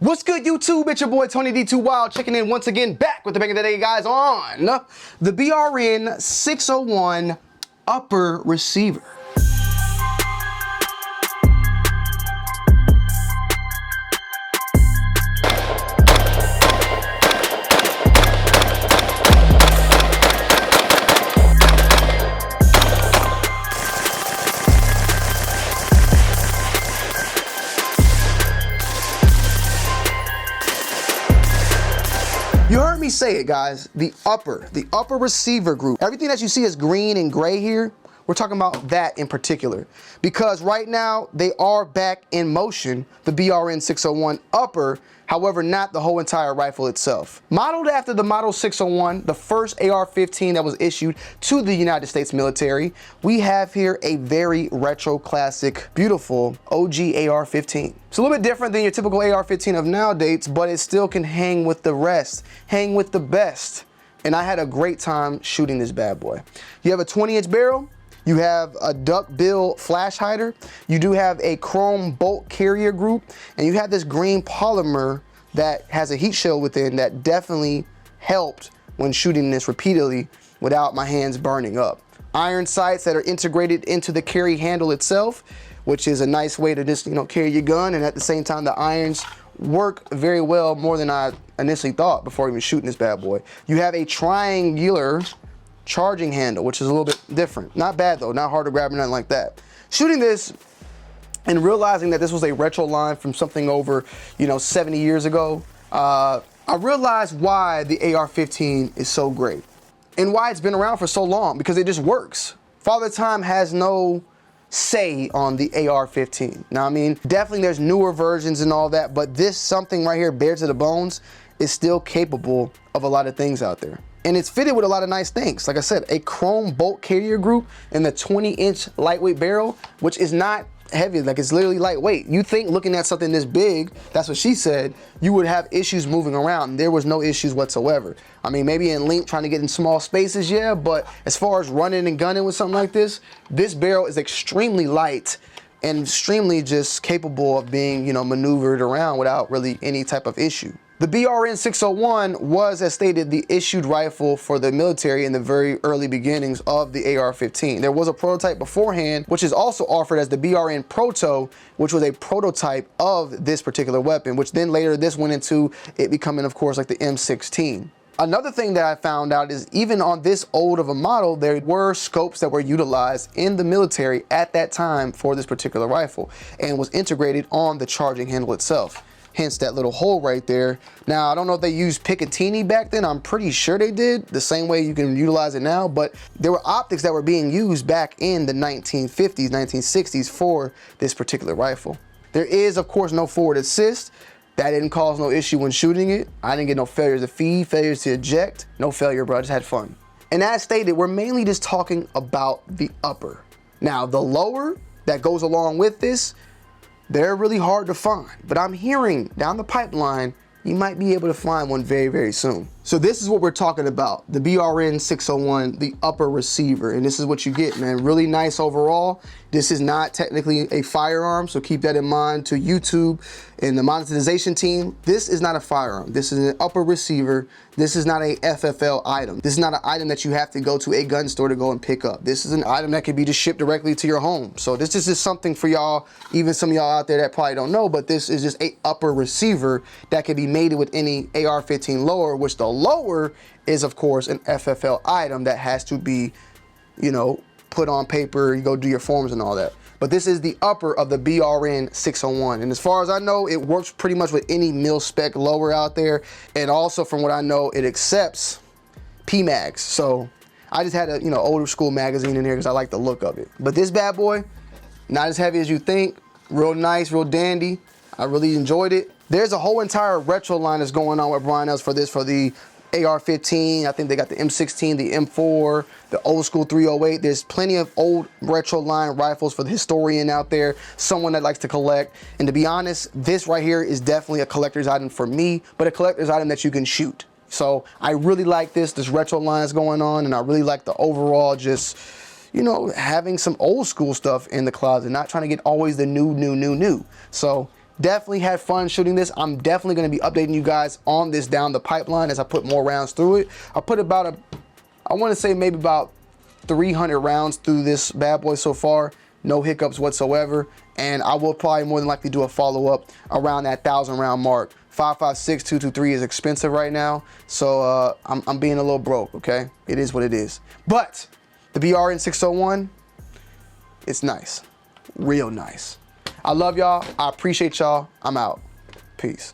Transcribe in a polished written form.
What's good, YouTube? It's your boy Tony D2 Wild checking in once again, back with the bang of the day, guys, on the BRN-601 upper receiver. You heard me say it, guys, the upper receiver group. Everything that you see is green and gray here, we're talking about that in particular. Because right now, they are back in motion, the BRN-601 upper, however, not the whole entire rifle itself. Modeled after the Model 601, the first AR-15 that was issued to the United States military, we have here a very retro classic, beautiful OG AR-15. It's a little bit different than your typical AR-15 of nowadays, but it still can hang with the rest, hang with the best. And I had a great time shooting this bad boy. You have a 20-inch barrel. You have a duck bill flash hider. You do have a chrome bolt carrier group, and you have this green polymer that has a heat shield within that definitely helped when shooting this repeatedly without my hands burning up. Iron sights that are integrated into the carry handle itself, which is a nice way to just, carry your gun, and at the same time the irons work very well, more than I initially thought before even shooting this bad boy. You have a triangular charging handle, which is a little bit different. Not bad though, not hard to grab or nothing like that. Shooting this and realizing that this was a retro line from something over, 70 years ago, I realized why the AR-15 is so great and why it's been around for so long, because it just works. Father Time has no say on the AR-15. Now, I mean, definitely there's newer versions and all that, but this something right here, bare to the bones, is still capable of a lot of things out there. And it's fitted with a lot of nice things. Like I said, a chrome bolt carrier group and the 20-inch lightweight barrel, which is not heavy, like it's literally lightweight. You think looking at something this big, that's what she said, you would have issues moving around. There was no issues whatsoever. I mean, maybe in length, trying to get in small spaces, yeah, but as far as running and gunning with something like this barrel is extremely light and extremely just capable of being, maneuvered around without really any type of issue. The BRN-601 was, as stated, the issued rifle for the military in the very early beginnings of the AR-15. There was a prototype beforehand, which is also offered as the BRN Proto, which was a prototype of this particular weapon, which then later this went into it becoming, of course, like the M16. Another thing that I found out is even on this old of a model, there were scopes that were utilized in the military at that time for this particular rifle and was integrated on the charging handle itself. Hence that little hole right there. Now, I don't know if they used Picatinny back then. I'm pretty sure they did, the same way you can utilize it now, but there were optics that were being used back in the 1950s, 1960s for this particular rifle. There is, of course, no forward assist. That didn't cause no issue when shooting it. I didn't get no failures to feed, failures to eject. No failure, bro, I just had fun. And as stated, we're mainly just talking about the upper. Now, the lower that goes along with this, they're really hard to find, but I'm hearing down the pipeline, you might be able to find one very, very soon. So this is what we're talking about, the BRN-601, the upper receiver, and this is what you get, man. Really nice overall. This is not technically a firearm, so keep that in mind to YouTube and the monetization team. This is not a firearm. This is an upper receiver. This is not a FFL item. This is not an item that you have to go to a gun store to go and pick up. This is an item that can be just shipped directly to your home. So this is just something for y'all, even some of y'all out there that probably don't know, but this is just a upper receiver that can be mated with any AR-15 lower, which the lower is, of course, an FFL item that has to be, put on paper, you go do your forms and all that. But this is the upper of the BRN-601. And as far as I know, it works pretty much with any mil-spec lower out there. And also from what I know, it accepts PMags. So I just had a, older school magazine in here because I like the look of it. But this bad boy, not as heavy as you think, real nice, real dandy. I really enjoyed it. There's a whole entire retro line that's going on with Brownells for this, for the AR-15. I think they got the M16, the M4, the old school 308. There's plenty of old retro line rifles for the historian out there, someone that likes to collect. And to be honest, this right here is definitely a collector's item for me, but a collector's item that you can shoot. So I really like this retro line is going on, and I really like the overall just, having some old school stuff in the closet, not trying to get always the new. So Definitely had fun shooting this. I'm definitely going to be updating you guys on this down the pipeline as I put more rounds through it. I put about I want to say maybe about 300 rounds through this bad boy so far. No hiccups whatsoever. And I will probably more than likely do a follow-up around that 1,000 round mark. 5.56 223 is expensive right now, so I'm being a little broke, okay? It is what it is. But the BRN-601, it's nice, real nice. I love y'all, I appreciate y'all, I'm out. Peace.